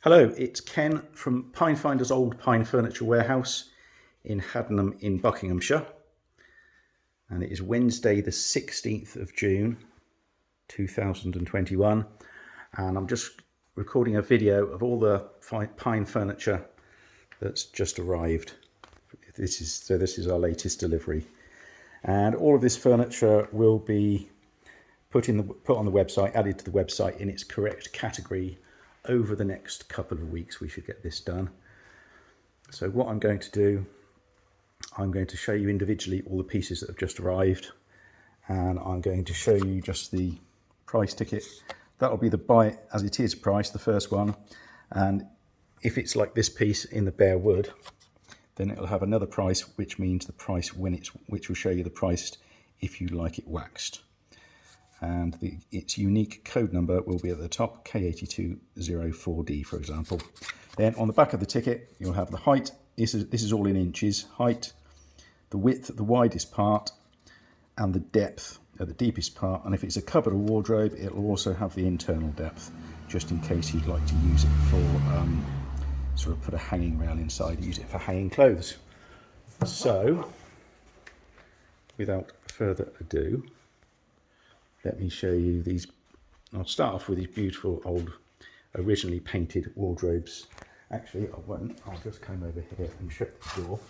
Hello, it's Ken from Pinefinders Old Pine Furniture Warehouse in Haddenham in Buckinghamshire. And it is Wednesday the 16th of June 2021. And I'm just recording a video of all the pine furniture that's just arrived. This is our latest delivery. And all of this furniture will be put on the website, added to the website in its correct category. Over the next couple of weeks we should get this done. So what I'm going to do, I'm going to show you individually all the pieces that have just arrived, and I'm going to show you just the price ticket. That'll be the buy it as it is price, the first one, and if it's like this piece in the bare wood, then it'll have another price, which means the price which will show you the price if you like it waxed. And its unique code number will be at the top, K8204D, for example. Then on the back of the ticket, you'll have the height. This is all in inches. Height, the width at the widest part, and the depth at the deepest part. And if it's a cupboard or wardrobe, it'll also have the internal depth, just in case you'd like to use it for, sort of put a hanging rail inside, use it for hanging clothes. So, without further ado, let me show you these. I'll start off with these beautiful old originally painted wardrobes. Actually, I won't. I'll just come over here and shut the door.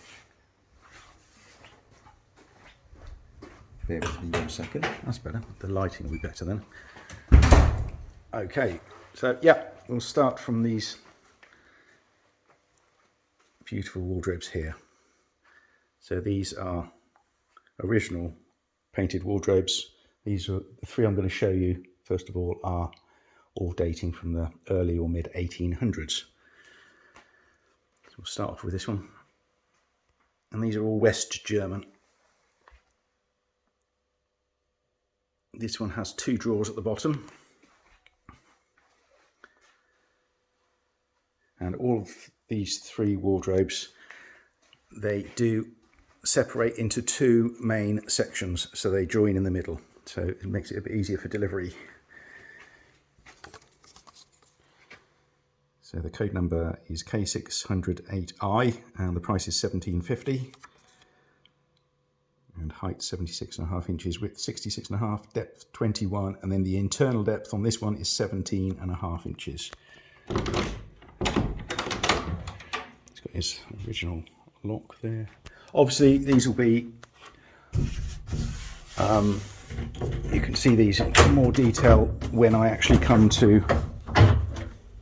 Bear with me 1 second. That's better. The lighting will be better then. Okay, so yeah, we'll start from these beautiful wardrobes here. So these are original painted wardrobes. These are the three I'm going to show you, first of all, are all dating from the early or mid 1800s. So we'll start off with this one. And these are all West German. This one has 2 drawers at the bottom. And all of these 3 wardrobes, they do separate into 2 main sections, so they join in the middle. So it makes it a bit easier for delivery. So the code number is K608I and the price is £17.50. And height 76.5 inches, width 66.5, depth 21, and then the internal depth on this one is 17.5 inches. It's got his original lock there. Obviously these will be you can see these in more detail when I actually come to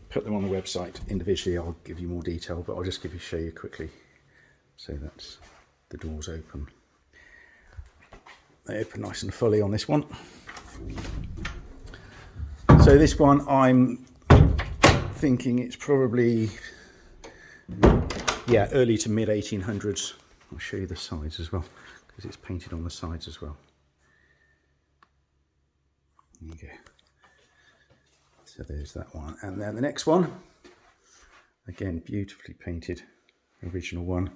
put them on the website individually. I'll give you more detail, but I'll just show you quickly. So that's the doors open. They open nice and fully on this one. So this one, I'm thinking it's probably, yeah, early to mid 1800s. I'll show you the sides as well, because it's painted on the sides as well. There you go. So there's that one. And then the next one, again, beautifully painted, original one.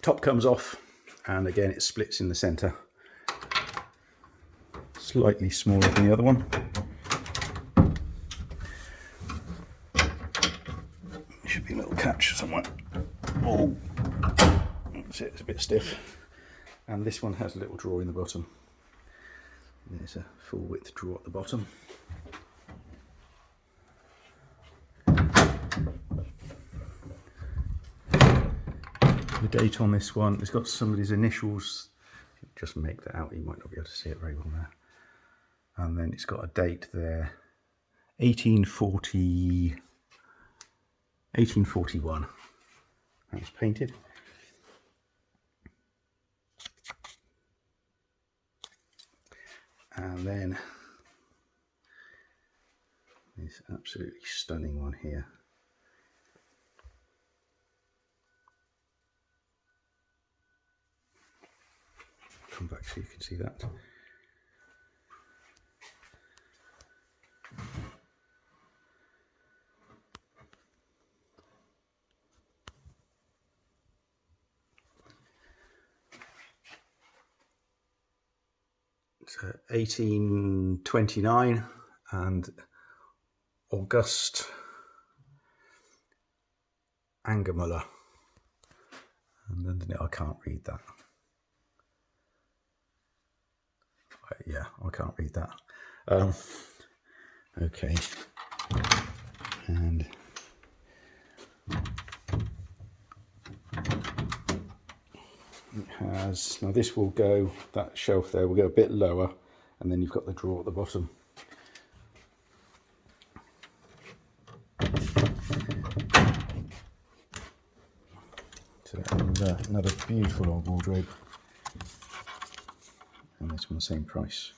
Top comes off, and again, it splits in the center. Slightly smaller than the other one. Should be a little catch somewhere. Oh. That's it, it's a bit stiff. And this one has a little drawer in the bottom. There's a full width drawer at the bottom. The date on this one, it's got somebody's initials. Just make that out, you might not be able to see it very well there. And then it's got a date there, 1841. That was painted. And then this absolutely stunning one here. Come back so you can see that. It's 1829 and August Angermüller. And underneath, I can't read that. Yeah, I can't read that. Okay. And it has, now this will go, that shelf there will go a bit lower, and then you've got the drawer at the bottom. So another beautiful old wardrobe, and this one the same price.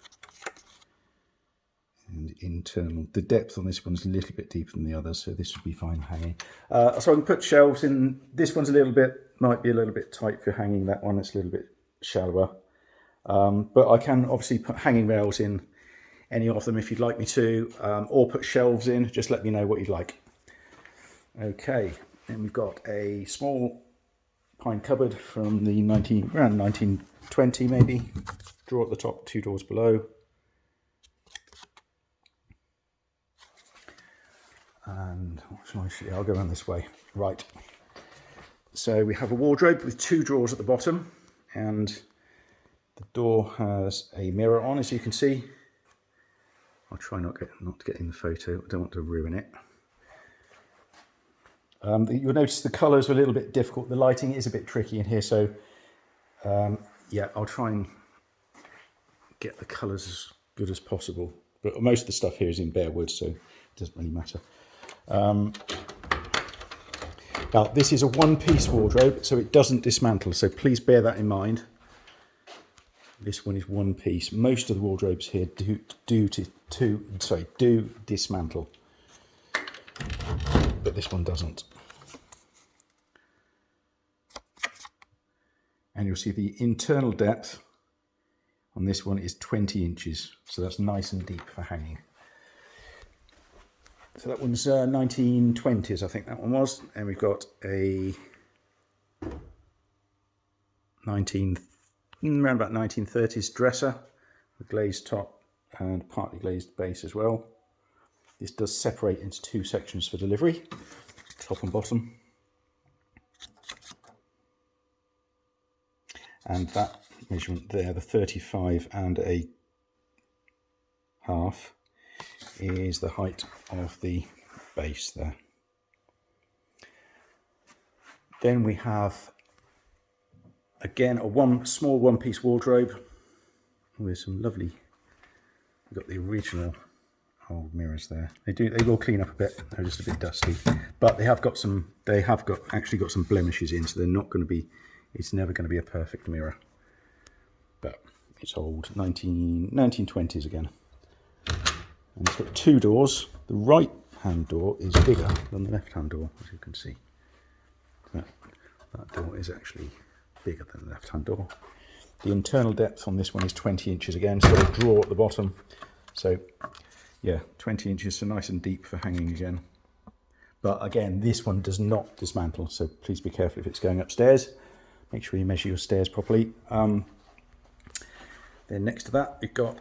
And internal, the depth on this one's a little bit deeper than the others, so this would be fine hanging. So I can put shelves in. This one's a little bit, might be a little bit tight for hanging. That one, it's a little bit shallower. But I can obviously put hanging rails in any of them if you'd like me to, or put shelves in. Just let me know what you'd like. Okay, and we've got a small pine cupboard from the around 1920 maybe. Drawer at the top, 2 doors below. And what shall I see? I'll go around this way. Right. So we have a wardrobe with 2 drawers at the bottom, and the door has a mirror on, as you can see. I'll try not to get in the photo. I don't want to ruin it. You'll notice the colours are a little bit difficult. The lighting is a bit tricky in here, so yeah, I'll try and get the colours as good as possible. But most of the stuff here is in bare wood, so it doesn't really matter. Now, this is a one-piece wardrobe, so it doesn't dismantle, so please bear that in mind. This one is one piece. Most of the wardrobes here do dismantle, but this one doesn't. And you'll see the internal depth on this one is 20 inches, so that's nice and deep for hanging. So that one's 1920s, I think that one was. And we've got a around about 1930s dresser with glazed top and partly glazed base as well. This does separate into 2 sections for delivery, top and bottom. And that measurement there, the 35 and a half, is the height of the base there. Then we have again a small one-piece wardrobe with some lovely, we've got the original old mirrors there. They will clean up a bit, they're just a bit dusty, but they have actually got some blemishes in, so they're not going to be, it's never going to be a perfect mirror, but it's old, 1920s again. And it's got 2 doors. The right hand door is bigger than the left hand door, as you can see. That door is actually bigger than the left hand door. The internal depth on this one is 20 inches again. It's got a drawer at the bottom, so yeah, 20 inches, so nice and deep for hanging again. But again, this one does not dismantle, so please be careful if it's going upstairs. Make sure you measure your stairs properly. Then next to that, we've got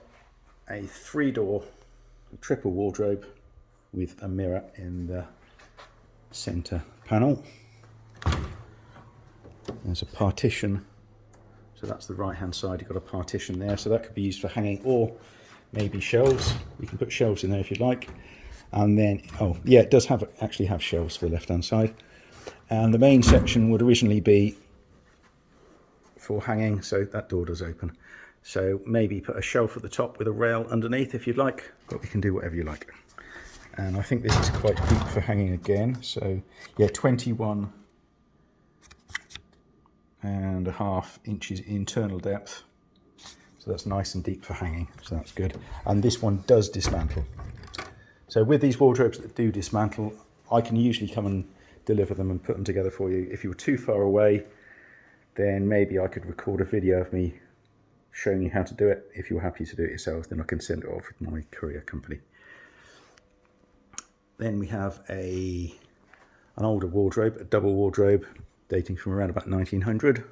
a 3-door triple wardrobe with a mirror in the center panel. There's a partition, so that's the right hand side. You've got a partition there, so that could be used for hanging or maybe shelves. You can put shelves in there if you'd like. And then, oh yeah, it does actually have shelves for the left hand side. And the main section would originally be for hanging, so that door does open. So maybe put a shelf at the top with a rail underneath if you'd like, but we can do whatever you like. And I think this is quite deep for hanging again. So yeah, 21.5 inches internal depth. So that's nice and deep for hanging, so that's good. And this one does dismantle. So with these wardrobes that do dismantle, I can usually come and deliver them and put them together for you. If you were too far away, then maybe I could record a video of me showing you how to do it. If you're happy to do it yourself, then I can send it off with my courier company. Then we have an older wardrobe, a double wardrobe, dating from around about 1900.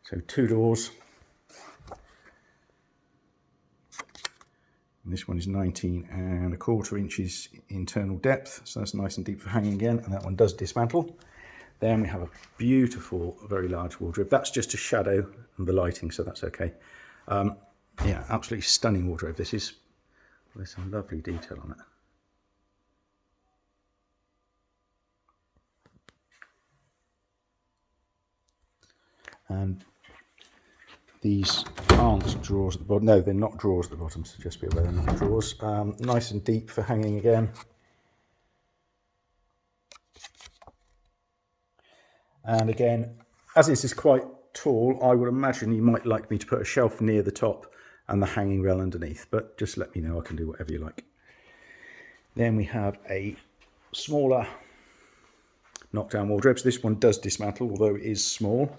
So 2 doors. And this one is 19¼ inches internal depth, so that's nice and deep for hanging again, and that one does dismantle. Then we have a beautiful, very large wardrobe. That's just to shadow the lighting, so that's okay. Yeah, absolutely stunning wardrobe this is. There's some lovely detail on it. And these aren't drawers at the bottom. No, they're not drawers at the bottom, so just be aware they're not drawers. Nice and deep for hanging again. And again, as this is quite tall, I would imagine you might like me to put a shelf near the top and the hanging rail underneath, but just let me know, I can do whatever you like. Then we have a smaller knockdown wardrobe. So this one does dismantle, although it is small.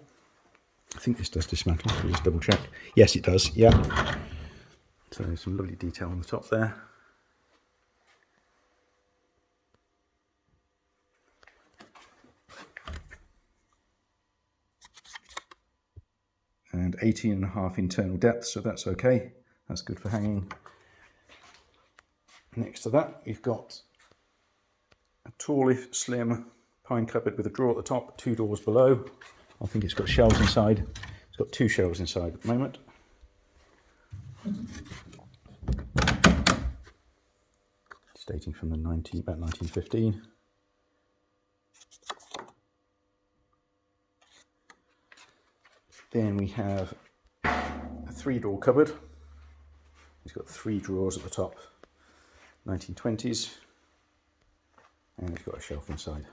I think this does dismantle, so just double check. Yes, it does, yeah. So there's some lovely detail on the top there. And 18½ internal depth, so that's okay. That's good for hanging. Next to that, we've got a tall, slim pine cupboard with a drawer at the top, 2 doors below. I think it's got shelves inside. It's got 2 shelves inside at the moment. It's dating from the about 1915. Then we have a 3-door cupboard. It's got 3 drawers at the top, 1920s, and it's got a shelf inside.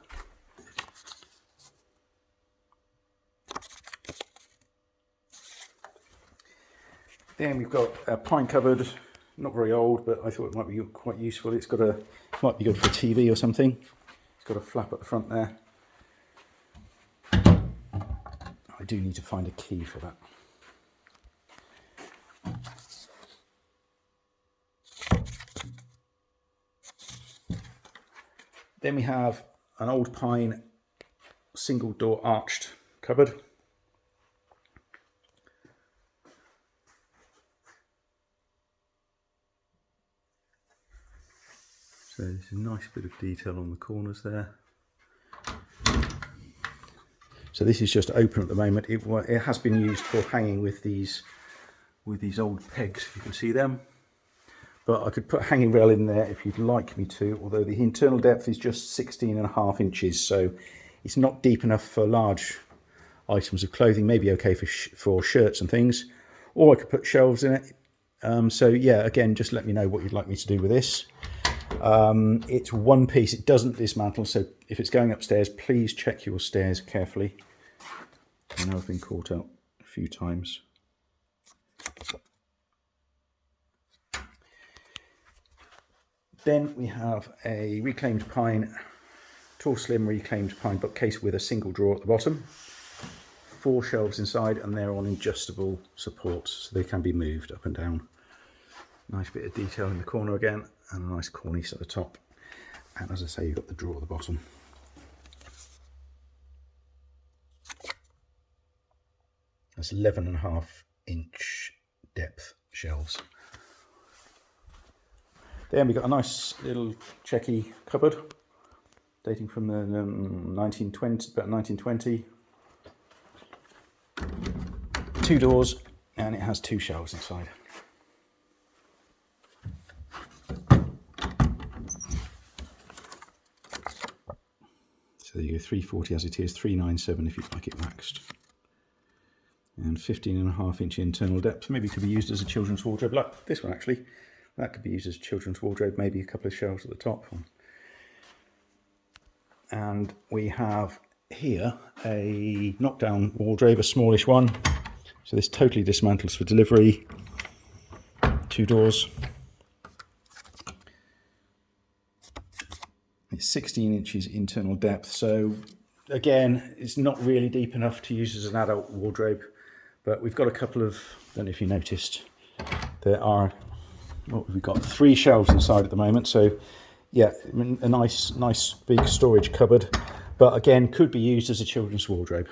Then we've got a pine cupboard, not very old, but I thought it might be quite useful. It's got might be good for a TV or something. It's got a flap at the front there. I do need to find a key for that. Then we have an old pine single door arched cupboard. So there's a nice bit of detail on the corners there. So this is just open at the moment. It has been used for hanging with these old pegs, if you can see them. But I could put a hanging rail in there if you'd like me to, although the internal depth is just 16½ inches, so it's not deep enough for large items of clothing. Maybe okay for shirts and things, or I could put shelves in it. So yeah, again, just let me know what you'd like me to do with this. It's one piece, it doesn't dismantle, so if it's going upstairs, please check your stairs carefully. I know I've been caught out a few times. Then we have a reclaimed pine, tall, slim reclaimed pine bookcase with a single drawer at the bottom. 4 shelves inside, and they're on adjustable supports, so they can be moved up and down. Nice bit of detail in the corner again, and a nice cornice at the top. And as I say, you've got the drawer at the bottom. That's 11½ inch depth shelves. Then we've got a nice little checky cupboard dating from the 1920s, about 1920. 2 doors, and it has 2 shelves inside. So there you go, 340 as it is, 397 if you'd like it waxed. And 15½ inch internal depth. Maybe it could be used as a children's wardrobe, like this one actually. That could be used as a children's wardrobe, maybe a couple of shelves at the top. And we have here a knockdown wardrobe, a smallish one. So this totally dismantles for delivery. 2 doors. It's 16 inches internal depth. So again, it's not really deep enough to use as an adult wardrobe, but we've got a couple of, I don't know if you noticed, there are, what have we got, 3 shelves inside at the moment. So yeah, a nice big storage cupboard, but again, could be used as a children's wardrobe.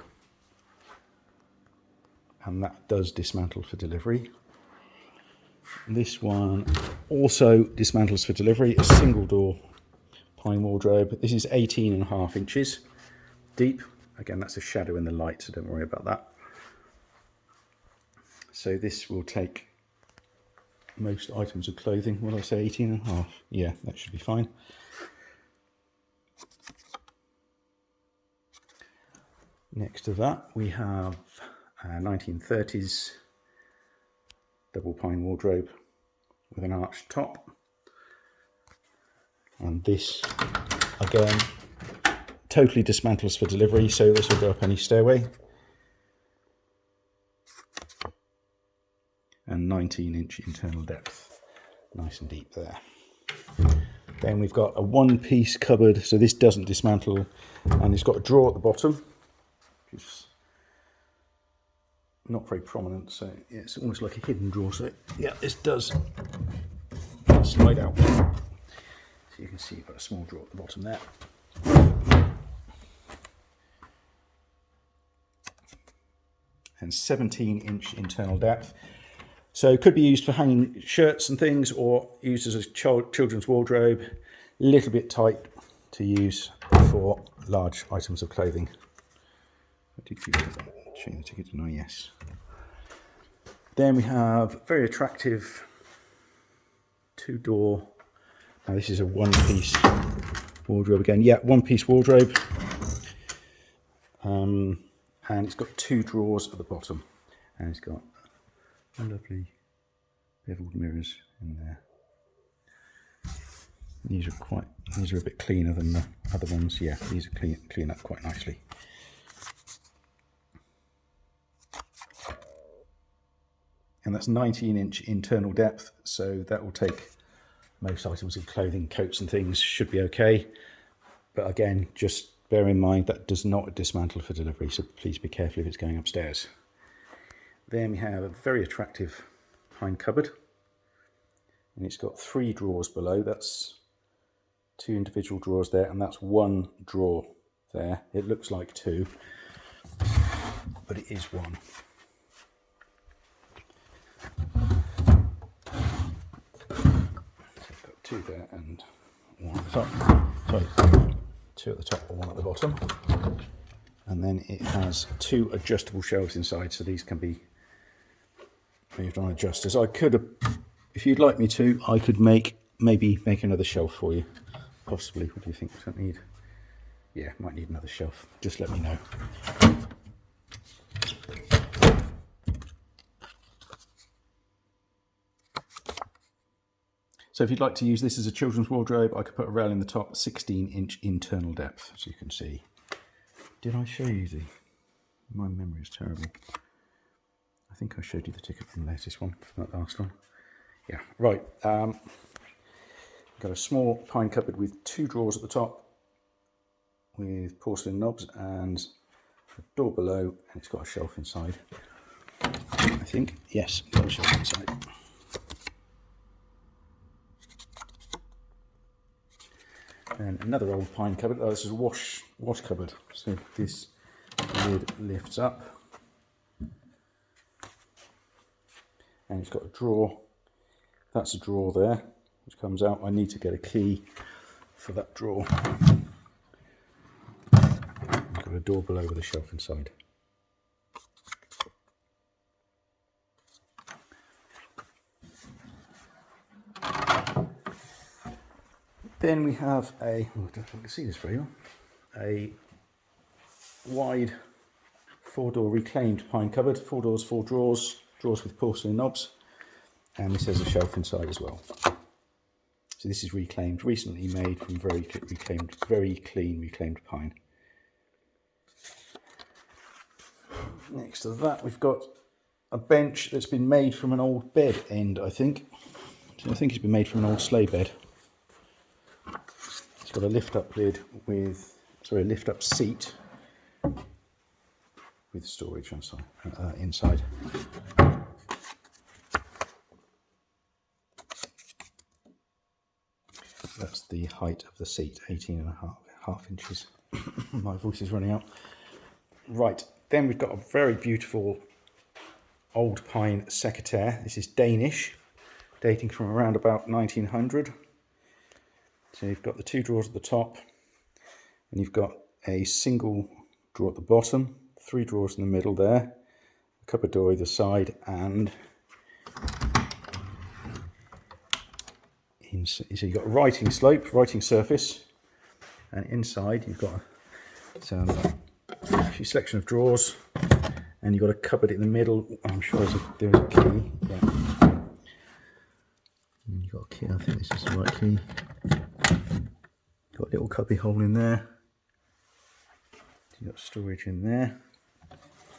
And that does dismantle for delivery. This one also dismantles for delivery, a single door pine wardrobe. This is 18.5 inches deep. Again, that's a shadow in the light, so don't worry about that. So this will take most items of clothing. What did I say, 18.5? Yeah, that should be fine. Next to that, we have a 1930s double pine wardrobe with an arched top. And this, again, totally dismantles for delivery, so this will go up any stairway. And 19-inch internal depth, nice and deep there. Then we've got a one-piece cupboard, so this doesn't dismantle, and it's got a drawer at the bottom, which is not very prominent, so yeah, it's almost like a hidden drawer. So yeah, this does slide out. So you can see you've got a small drawer at the bottom there. And 17-inch internal depth. So it could be used for hanging shirts and things, or used as a children's wardrobe. A little bit tight to use for large items of clothing. I did give you the ticket, didn't I? Yes. Then we have very attractive two-door. Now this is a one-piece wardrobe again. Yeah, one-piece wardrobe. And it's got two drawers at the bottom, and it's got a lovely beveled mirrors in there. These are a bit cleaner than the other ones. Yeah, these are clean up quite nicely. And that's 19-inch internal depth, so that will take most items of clothing, coats and things should be okay. But again, just bear in mind that does not dismantle for delivery, so please be careful if it's going upstairs. Then we have a very attractive pine cupboard, and it's got 3 drawers below. That's 2 individual drawers there, and that's 1 drawer there. It looks like 2, but it is 1. So I've got 2 there and 1 at the top. Sorry, 2 at the top and 1 at the bottom. And then it has 2 adjustable shelves inside, so these can be moved on adjusters. I could, if you'd like me to, I could maybe make another shelf for you. Possibly. What do you think? Does that need? Yeah, might need another shelf. Just let me know. So if you'd like to use this as a children's wardrobe, I could put a rail in the top, 16-inch internal depth, so you can see. Did I show you the? My memory is terrible. I think I showed you the ticket from the latest one, from that last one. Yeah, right. Got a small pine cupboard with 2 drawers at the top with porcelain knobs and a door below, and it's got a shelf inside. I think, yes, got a shelf inside. And another old pine cupboard. Oh, this is a wash cupboard. So this lid lifts up, and it's got a drawer. That's a drawer there, which comes out. I need to get a key for that drawer. I've got a door below with a shelf inside. Then we have I don't know if you can see this very well, a wide 4-door reclaimed pine cupboard, 4 doors, 4 drawers, drawers with porcelain knobs, and this has a shelf inside as well. So this is reclaimed, recently made from very clean reclaimed pine. Next to that, we've got a bench that's been made from an old bed end, I think. So I think it's been made from an old sleigh bed. It's got a lift-up lid with, sorry, a lift-up seat with storage inside. That's the height of the seat, 18.5 inches. My voice is running out. Right, then we've got a very beautiful old pine secateurs. This is Danish, dating from around about 1900. So you've got the 2 drawers at the top, and you've got a single drawer at the bottom, 3 drawers in the middle there, a cupboard door either side, and so you've got a writing slope, writing surface, and inside you've got a few selection of drawers, and you've got a cupboard in the middle. I'm sure there's a key. Yeah. And you've got a key. I think this is the right key. Got a little cubby hole in there. You've got storage in there,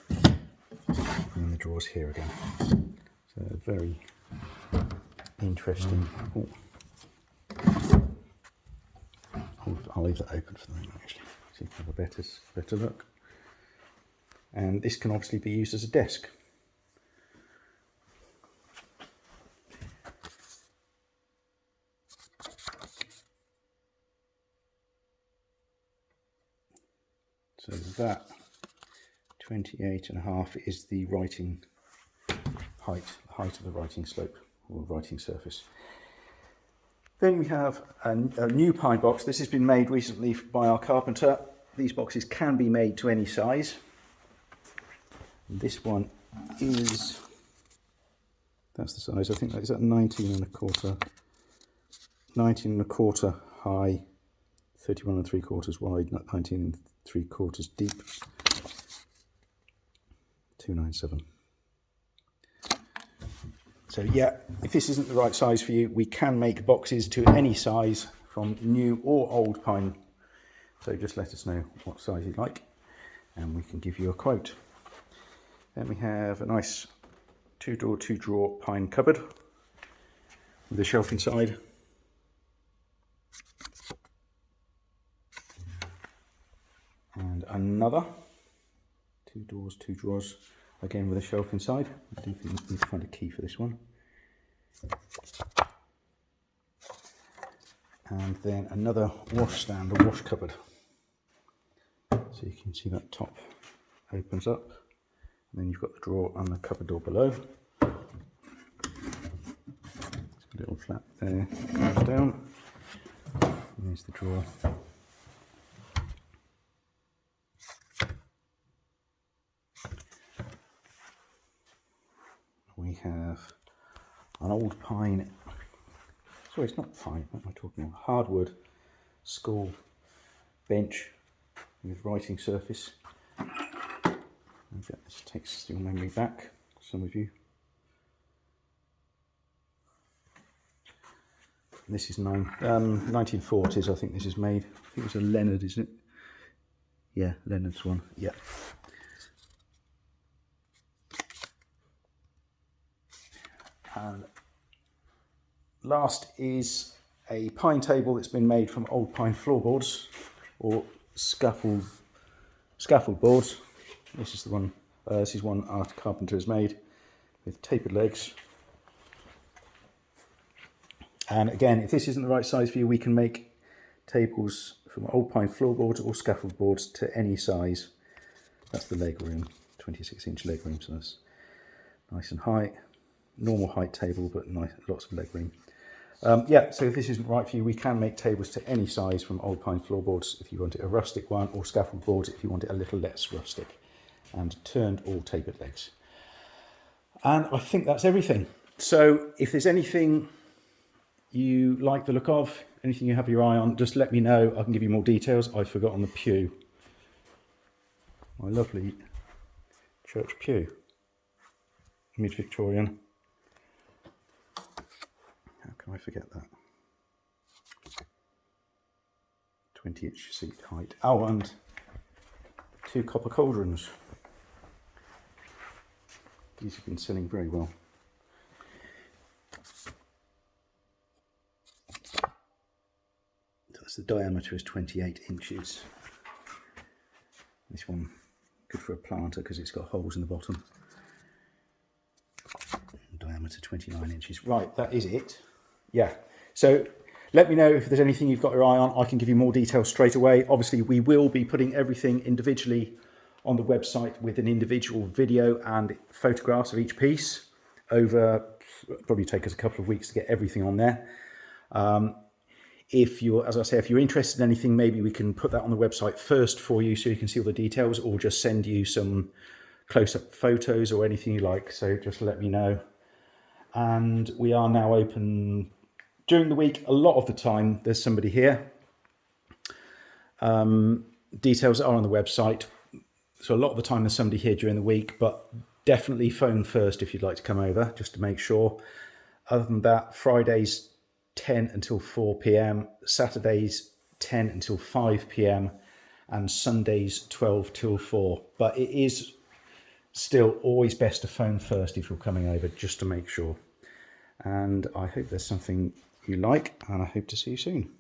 and the drawers here again. So very interesting. Oh. I'll leave that open for the moment, actually, so you can have a better look. And this can obviously be used as a desk. So that 28.5 is the writing height of the writing slope or writing surface. Then we have a new pine box. This has been made recently by our carpenter. These boxes can be made to any size. And this one is, that's the size, I think that is at 19.25, 19.25 high, 31.75 wide, 19.75 deep, 297. So yeah, if this isn't the right size for you, we can make boxes to any size from new or old pine. So just let us know what size you'd like and we can give you a quote. Then we have a nice 2-door, 2-drawer pine cupboard with a shelf inside. And another 2 doors, 2 drawers, again with a shelf inside. I do think we need to find a key for this one. And then another wash stand, a wash cupboard. So you can see that top opens up, and then you've got the drawer and the cupboard door below. There's a little flap there, comes down. And there's the drawer. We have an old pine, sorry, it's not pine, what am I talking about? Hardwood school bench with writing surface. This takes your memory back, some of you. This is 1940s, I think this is made. I think it's a Leonard, isn't it? Yeah, Leonard's one, yeah. And last is a pine table that's been made from old pine floorboards or scaffold boards. This is the one. This is one our carpenter has made with tapered legs. And again, if this isn't the right size for you, we can make tables from old pine floorboards or scaffold boards to any size. That's the leg room, 26-inch leg room, so that's nice and high. Normal height table, but nice, lots of leg room. Yeah, so if this isn't right for you, we can make tables to any size from old pine floorboards if you want it a rustic one, or scaffold boards if you want it a little less rustic, and turned or tapered legs. And I think that's everything. So if there's anything you like the look of, anything you have your eye on, just let me know. I can give you more details. I forgot on the pew. My lovely church pew, mid-Victorian. How can I forget that? 20-inch seat height. Oh, and 2 copper cauldrons. These have been selling very well. That's the diameter is 28 inches. This one, good for a planter because it's got holes in the bottom. Diameter 29 inches. Right, that is it. Yeah, so let me know if there's anything you've got your eye on. I can give you more details straight away. Obviously, we will be putting everything individually on the website with an individual video and photographs of each piece over probably take us a couple of weeks to get everything on there. If you're, as I say, if you're interested in anything, maybe we can put that on the website first for you so you can see all the details, or just send you some close-up photos or anything you like. So just let me know. And we are now open during the week. A lot of the time there's somebody here. Details are on the website. So a lot of the time there's somebody here during the week, but definitely phone first if you'd like to come over, just to make sure. Other than that, Fridays 10 until 4 p.m, Saturdays 10 until 5 p.m, and Sundays 12 till 4. But it is still always best to phone first if you're coming over, just to make sure. And I hope there's something you like, and I hope to see you soon.